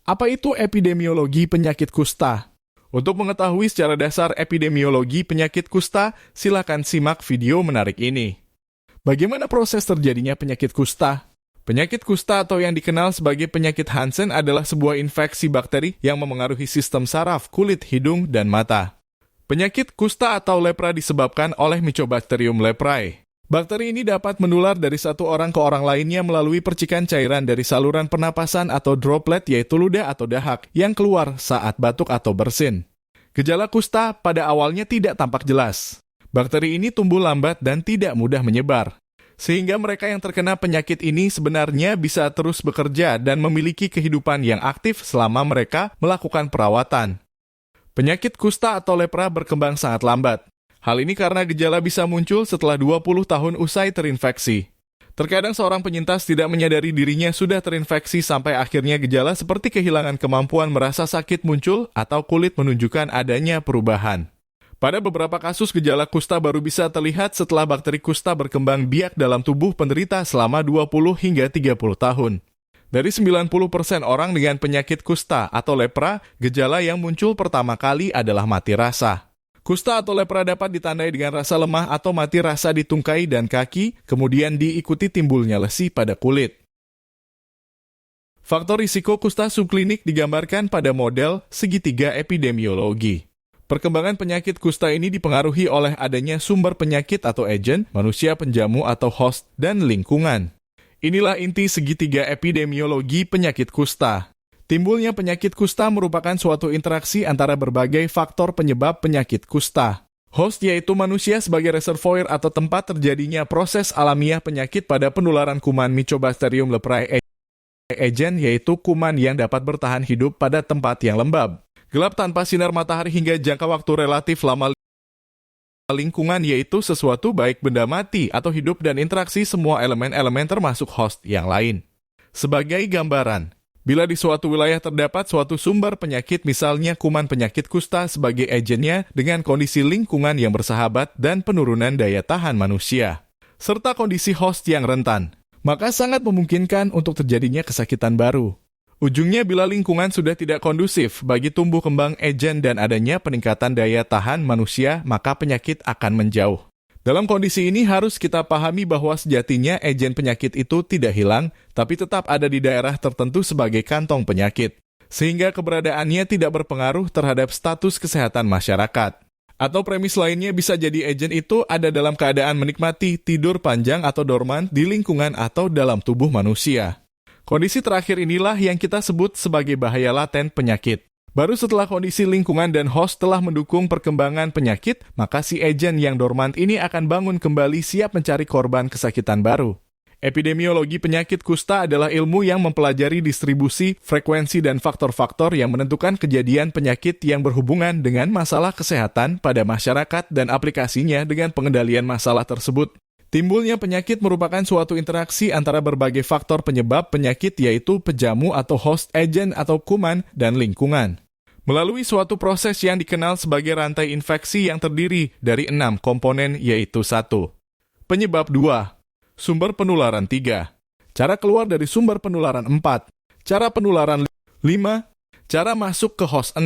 Apa itu epidemiologi penyakit kusta? Untuk mengetahui secara dasar epidemiologi penyakit kusta, silakan simak video menarik ini. Bagaimana proses terjadinya penyakit kusta? Penyakit kusta atau yang dikenal sebagai penyakit Hansen adalah sebuah infeksi bakteri yang memengaruhi sistem saraf, kulit, hidung, dan mata. Penyakit kusta atau lepra disebabkan oleh Mycobacterium leprae. Bakteri ini dapat menular dari satu orang ke orang lainnya melalui percikan cairan dari saluran pernapasan atau droplet yaitu ludah atau dahak yang keluar saat batuk atau bersin. Gejala kusta pada awalnya tidak tampak jelas. Bakteri ini tumbuh lambat dan tidak mudah menyebar. Sehingga mereka yang terkena penyakit ini sebenarnya bisa terus bekerja dan memiliki kehidupan yang aktif selama mereka melakukan perawatan. Penyakit kusta atau lepra berkembang sangat lambat. Hal ini karena gejala bisa muncul setelah 20 tahun usai terinfeksi. Terkadang seorang penyintas tidak menyadari dirinya sudah terinfeksi sampai akhirnya gejala seperti kehilangan kemampuan merasa sakit muncul atau kulit menunjukkan adanya perubahan. Pada beberapa kasus gejala kusta baru bisa terlihat setelah bakteri kusta berkembang biak dalam tubuh penderita selama 20 hingga 30 tahun. Dari 90% orang dengan penyakit kusta atau lepra, gejala yang muncul pertama kali adalah mati rasa. Kusta atau lepra dapat ditandai dengan rasa lemah atau mati rasa di tungkai dan kaki, kemudian diikuti timbulnya lesi pada kulit. Faktor risiko kusta subklinik digambarkan pada model segitiga epidemiologi. Perkembangan penyakit kusta ini dipengaruhi oleh adanya sumber penyakit atau agen, manusia penjamu atau host, dan lingkungan. Inilah inti segitiga epidemiologi penyakit kusta. Timbulnya penyakit kusta merupakan suatu interaksi antara berbagai faktor penyebab penyakit kusta. Host yaitu manusia sebagai reservoir atau tempat terjadinya proses alamiah penyakit pada penularan kuman Mycobacterium leprae. Agen yaitu kuman yang dapat bertahan hidup pada tempat yang lembab, gelap tanpa sinar matahari hingga jangka waktu relatif lama. Lingkungan yaitu sesuatu baik benda mati atau hidup dan interaksi semua elemen-elemen termasuk host yang lain. Sebagai gambaran, bila di suatu wilayah terdapat suatu sumber penyakit misalnya kuman penyakit kusta sebagai agennya dengan kondisi lingkungan yang bersahabat dan penurunan daya tahan manusia, serta kondisi host yang rentan, maka sangat memungkinkan untuk terjadinya kesakitan baru. Ujungnya bila lingkungan sudah tidak kondusif bagi tumbuh kembang agen dan adanya peningkatan daya tahan manusia, maka penyakit akan menjauh. Dalam kondisi ini harus kita pahami bahwa sejatinya agen penyakit itu tidak hilang, tapi tetap ada di daerah tertentu sebagai kantong penyakit, sehingga keberadaannya tidak berpengaruh terhadap status kesehatan masyarakat. Atau premis lainnya bisa jadi agen itu ada dalam keadaan menikmati tidur panjang atau dormant di lingkungan atau dalam tubuh manusia. Kondisi terakhir inilah yang kita sebut sebagai bahaya laten penyakit. Baru setelah kondisi lingkungan dan host telah mendukung perkembangan penyakit, maka si agen yang dormant ini akan bangun kembali siap mencari korban kesakitan baru. Epidemiologi penyakit kusta adalah ilmu yang mempelajari distribusi, frekuensi, dan faktor-faktor yang menentukan kejadian penyakit yang berhubungan dengan masalah kesehatan pada masyarakat dan aplikasinya dengan pengendalian masalah tersebut. Timbulnya penyakit merupakan suatu interaksi antara berbagai faktor penyebab penyakit yaitu pejamu atau host, agen atau kuman, dan lingkungan. Melalui suatu proses yang dikenal sebagai rantai infeksi yang terdiri dari 6 komponen yaitu 1. Penyebab 2. Sumber penularan 3. Cara keluar dari sumber penularan 4. Cara penularan 5. Cara masuk ke host 6.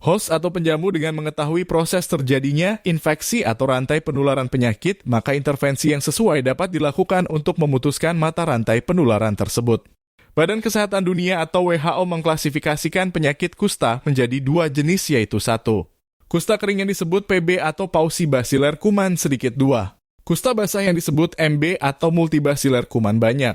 Host atau penjamu dengan mengetahui proses terjadinya infeksi atau rantai penularan penyakit, maka intervensi yang sesuai dapat dilakukan untuk memutuskan mata rantai penularan tersebut. Badan Kesehatan Dunia atau WHO mengklasifikasikan penyakit kusta menjadi 2 jenis yaitu 1. Kusta kering yang disebut PB atau Paucibaciller kuman sedikit 2. Kusta basah yang disebut MB atau Multibaciller kuman banyak.